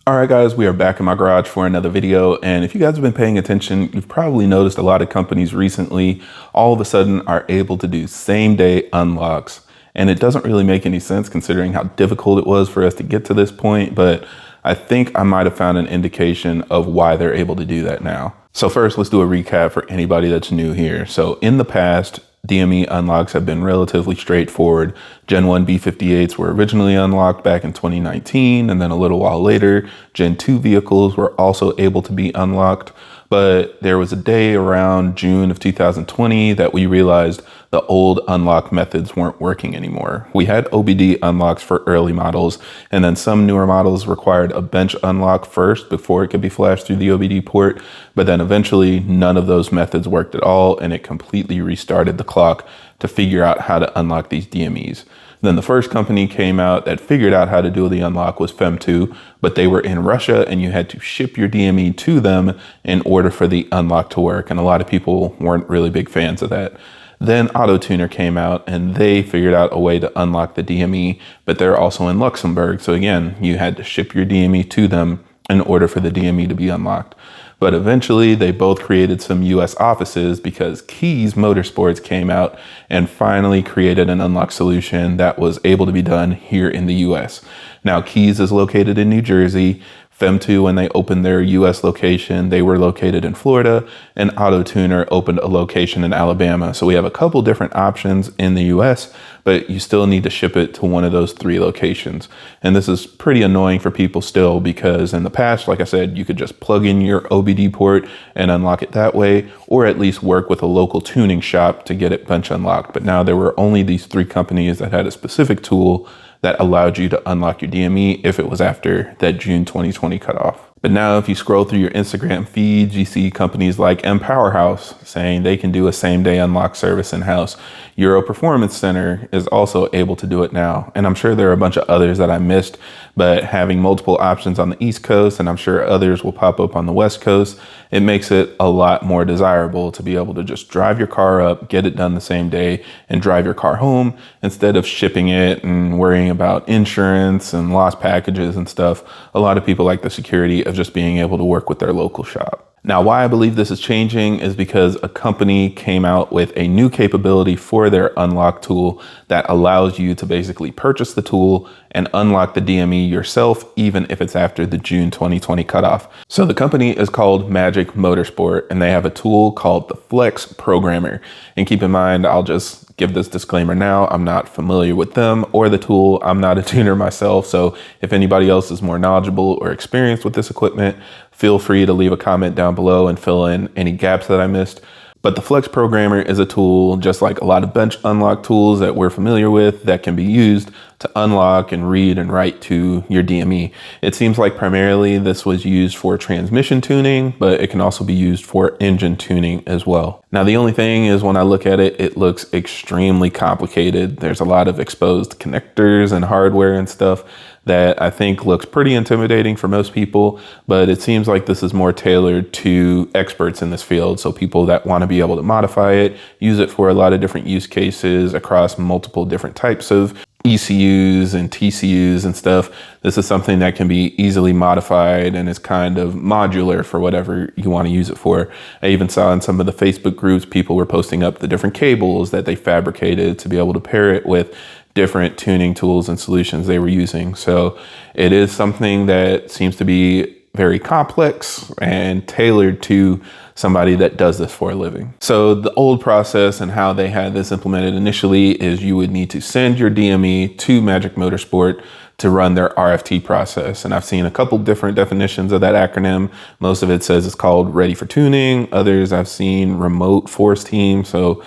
All right, guys, we are back in my garage for another video. And if you guys have been paying attention, you've probably noticed a lot of companies recently all of a sudden are able to do same day unlocks. And it doesn't really make any sense considering how difficult it was for us to get to this point. But I think I might have found an indication of why they're able to do that now. So first, let's do a recap for anybody that's new here. So in the past, DME unlocks have been relatively straightforward. Gen 1 B58s were originally unlocked back in 2019, and then a little while later, Gen 2 vehicles were also able to be unlocked. But there was a day around June of 2020 that we realized the old unlock methods weren't working anymore. We had OBD unlocks for early models, and then some newer models required a bench unlock first before it could be flashed through the OBD port. But then eventually none of those methods worked at all, and it completely restarted the clock to figure out how to unlock these DMEs. Then the first company came out that figured out how to do the unlock was FEM2, but they were in Russia and you had to ship your DME to them in order for the unlock to work. And a lot of people weren't really big fans of that. Then AutoTuner came out and they figured out a way to unlock the DME, but they're also in Luxembourg. So again, you had to ship your DME to them in order for the DME to be unlocked. But eventually they both created some US offices because Keys Motorsports came out and finally created an unlock solution that was able to be done here in the US. Now Keys is located in New Jersey. FEM2, when they opened their US location, they were located in Florida, and AutoTuner opened a location in Alabama. So we have a couple different options in the US, but you still need to ship it to one of those three locations. And this is pretty annoying for people still because in the past, like I said, you could just plug in your OBD port and unlock it that way, or at least work with a local tuning shop to get it bench unlocked. But now there were only these three companies that had a specific tool that allowed you to unlock your DME if it was after that June 2020 cutoff. But now if you scroll through your Instagram feeds, you see companies like Powerhouse saying they can do a same day unlock service in-house. Euro Performance Center is also able to do it now. And I'm sure there are a bunch of others that I missed, but having multiple options on the East Coast, and I'm sure others will pop up on the West Coast, it makes it a lot more desirable to be able to just drive your car up, get it done the same day, and drive your car home instead of shipping it and worrying about insurance and lost packages and stuff. A lot of people like the security of just being able to work with their local shop. Now, why I believe this is changing is because a company came out with a new capability for their unlock tool that allows you to basically purchase the tool and unlock the DME yourself, even if it's after the June 2020 cutoff. So the company is called Magic Motorsport, and they have a tool called the Flex Programmer. And keep in mind, I'll just give this disclaimer now, I'm not familiar with them or the tool. I'm not a tuner myself. So if anybody else is more knowledgeable or experienced with this equipment, feel free to leave a comment down below and fill in any gaps that I missed. But the Flex Programmer is a tool, just like a lot of bench unlock tools that we're familiar with, that can be used to unlock and read and write to your DME. It seems like primarily this was used for transmission tuning, but it can also be used for engine tuning as well. Now, the only thing is when I look at it, it looks extremely complicated. There's a lot of exposed connectors and hardware and stuff that I think looks pretty intimidating for most people, but it seems like this is more tailored to experts in this field. So people that want to be able to modify it, use it for a lot of different use cases across multiple different types of ECUs and TCUs and stuff. This is something that can be easily modified and is kind of modular for whatever you want to use it for. I even saw in some of the Facebook groups, people were posting up the different cables that they fabricated to be able to pair it with different tuning tools and solutions they were using. So it is something that seems to be very complex and tailored to somebody that does this for a living. So the old process and how they had this implemented initially is you would need to send your DME to Magic Motorsport to run their RFT process. And I've seen a couple different definitions of that acronym. Most of it says it's called Ready for Tuning. Others I've seen Remote Force Team. So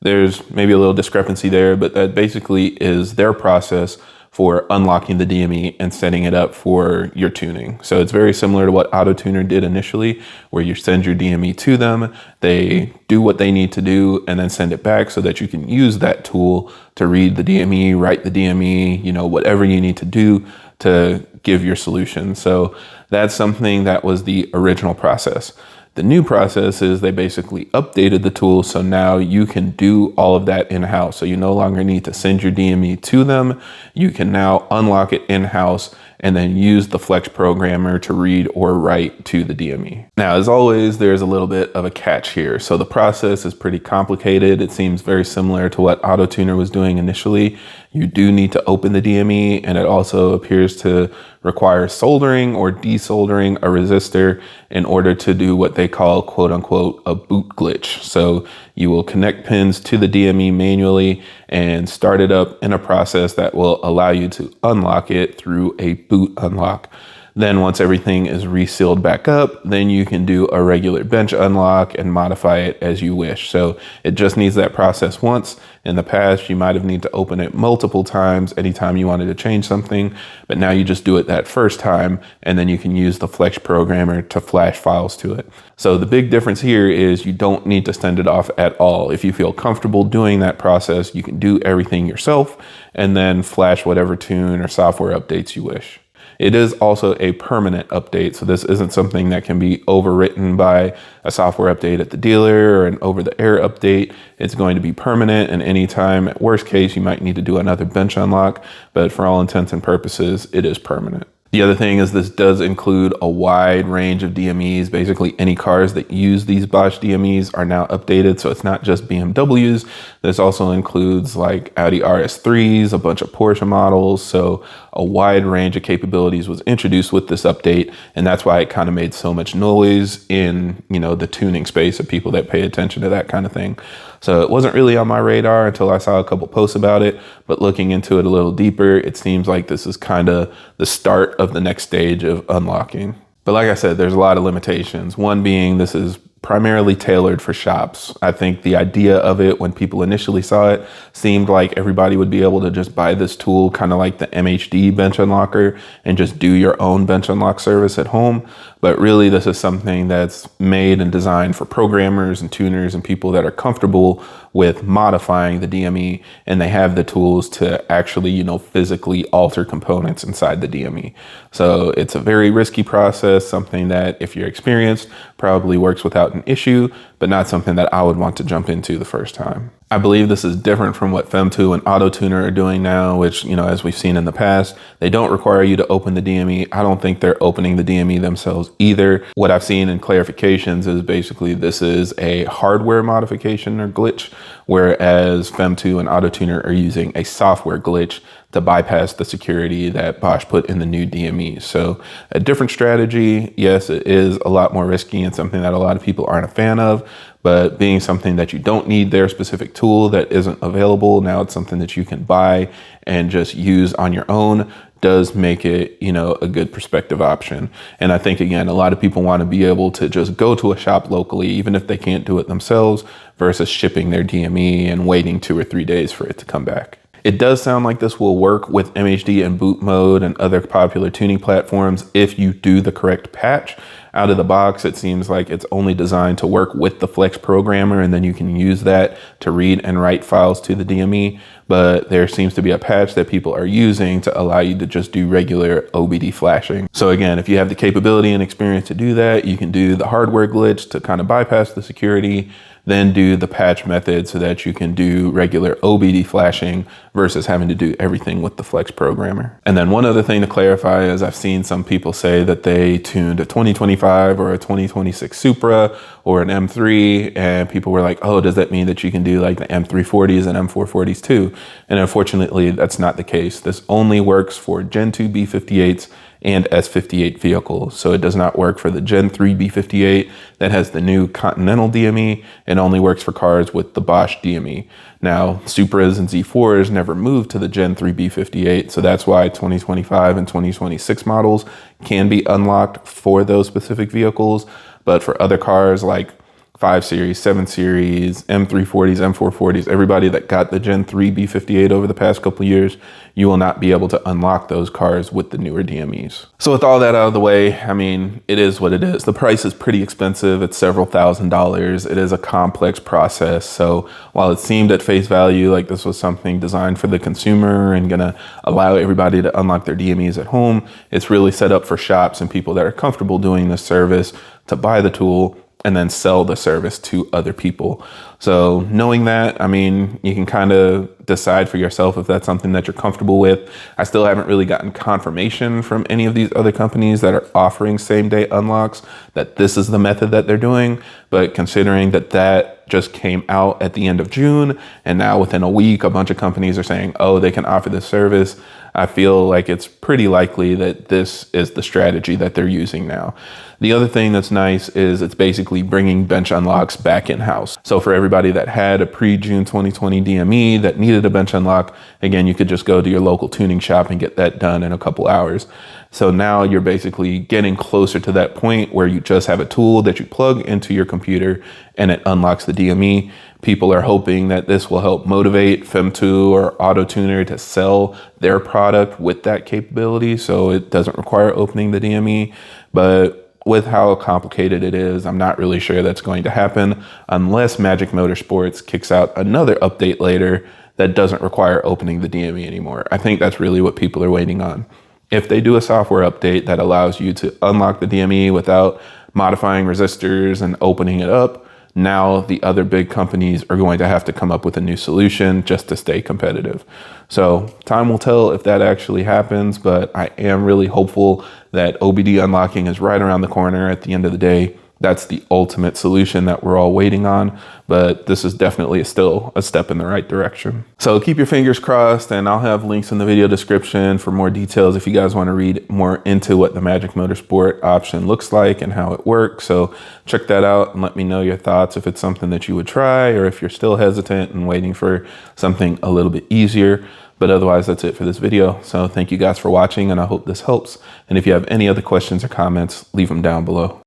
there's maybe a little discrepancy there, but that basically is their process for unlocking the DME and setting it up for your tuning. So it's very similar to what AutoTuner did initially, where you send your DME to them, they do what they need to do, and then send it back so that you can use that tool to read the DME, write the DME, whatever you need to do to give your solution. So that's something that was the original process. The new process is they basically updated the tool, so now you can do all of that in-house. So you no longer need to send your DME to them. You can now unlock it in-house and then use the Flex programmer to read or write to the DME. Now, as always, there's a little bit of a catch here. So the process is pretty complicated. It seems very similar to what AutoTuner was doing initially. You do need to open the DME, and it also appears to require soldering or desoldering a resistor in order to do what they call, quote unquote, a boot glitch. So you will connect pins to the DME manually and start it up in a process that will allow you to unlock it through a boot unlock. Then once everything is resealed back up, then you can do a regular bench unlock and modify it as you wish. So it just needs that process once. In the past, you might have needed to open it multiple times anytime you wanted to change something, but now you just do it that first time, and then you can use the Flex programmer to flash files to it. So the big difference here is you don't need to send it off at all. If you feel comfortable doing that process, you can do everything yourself and then flash whatever tune or software updates you wish. It is also a permanent update, so this isn't something that can be overwritten by a software update at the dealer or an over-the-air update. It's going to be permanent, and anytime, at worst case, you might need to do another bench unlock, but for all intents and purposes, it is permanent. The other thing is this does include a wide range of DMEs. Basically, any cars that use these Bosch DMEs are now updated, so it's not just BMWs. This also includes like Audi RS3s, a bunch of Porsche models, so a wide range of capabilities was introduced with this update, and that's why it kind of made so much noise in, the tuning space of people that pay attention to that kind of thing. So it wasn't really on my radar until I saw a couple posts about it, but looking into it a little deeper, it seems like this is kind of the start of the next stage of unlocking. But like I said, there's a lot of limitations. One being this is primarily tailored for shops. I think the idea of it when people initially saw it seemed like everybody would be able to just buy this tool, kind of like the MHD bench unlocker, and just do your own bench unlock service at home. But really, this is something that's made and designed for programmers and tuners and people that are comfortable with modifying the DME, and they have the tools to actually, physically alter components inside the DME. So it's a very risky process, something that if you're experienced, probably works without an issue, but not something that I would want to jump into the first time. I believe this is different from what Fem2 and AutoTuner are doing now, which, as we've seen in the past, they don't require you to open the DME. I don't think they're opening the DME themselves either. What I've seen in clarifications is basically this is a hardware modification or glitch, whereas Fem2 and AutoTuner are using a software glitch to bypass the security that Bosch put in the new DME. So a different strategy. Yes, it is a lot more risky and something that a lot of people aren't a fan of, but being something that you don't need their specific tool that isn't available, now it's something that you can buy and just use on your own, does make it, a good perspective option. And I think, again, a lot of people want to be able to just go to a shop locally, even if they can't do it themselves, versus shipping their DME and waiting 2 or 3 days for it to come back. It does sound like this will work with MHD and boot mode and other popular tuning platforms if you do the correct patch. Out of the box, it seems like it's only designed to work with the Flex programmer, and then you can use that to read and write files to the DME. But there seems to be a patch that people are using to allow you to just do regular OBD flashing. So again, if you have the capability and experience to do that, you can do the hardware glitch to kind of bypass the security, then do the patch method so that you can do regular OBD flashing versus having to do everything with the Flex programmer. And then one other thing to clarify is I've seen some people say that they tuned a 2025 or a 2026 Supra or an M3, and people were like, oh, does that mean that you can do like the M340s and M440s too? And unfortunately, that's not the case. This only works for Gen 2 B58s and S58 vehicles. So it does not work for the Gen 3 B58 that has the new Continental DME. It only works for cars with the Bosch DME. Now, Supras and Z4s never moved to the Gen 3 B58, so that's why 2025 and 2026 models can be unlocked for those specific vehicles. But for other cars like 5 Series, 7 Series, M340s, M440s, everybody that got the Gen 3 B58 over the past couple of years, you will not be able to unlock those cars with the newer DMEs. So with all that out of the way, I mean, it is what it is. The price is pretty expensive. It's several $1,000s. It is a complex process. So while it seemed at face value like this was something designed for the consumer and gonna allow everybody to unlock their DMEs at home, it's really set up for shops and people that are comfortable doing this service to buy the tool, and then sell the service to other people. So knowing that, I mean, you can kind of decide for yourself if that's something that you're comfortable with. I still haven't really gotten confirmation from any of these other companies that are offering same day unlocks that this is the method that they're doing. But considering that that just came out at the end of June, and now within a week, a bunch of companies are saying, oh, they can offer this service, I feel like it's pretty likely that this is the strategy that they're using now. The other thing that's nice is it's basically bringing bench unlocks back in-house. So for everybody that had a pre-June 2020 DME that needed a bench unlock, again, you could just go to your local tuning shop and get that done in a couple hours. So now you're basically getting closer to that point where you just have a tool that you plug into your computer and it unlocks the DME. People are hoping that this will help motivate Fem2 or AutoTuner to sell their product with that capability, so it doesn't require opening the DME. But with how complicated it is, I'm not really sure that's going to happen unless Magic Motorsports kicks out another update later that doesn't require opening the DME anymore. I think that's really what people are waiting on. If they do a software update that allows you to unlock the DME without modifying resistors and opening it up, now the other big companies are going to have to come up with a new solution just to stay competitive. So time will tell if that actually happens, but I am really hopeful that OBD unlocking is right around the corner. At the end of the day, that's the ultimate solution that we're all waiting on, but this is definitely still a step in the right direction. So keep your fingers crossed, and I'll have links in the video description for more details if you guys want to read more into what the Magic Motorsport option looks like and how it works. So check that out and let me know your thoughts if it's something that you would try or if you're still hesitant and waiting for something a little bit easier. But otherwise, that's it for this video. So thank you guys for watching, and I hope this helps. And if you have any other questions or comments, leave them down below.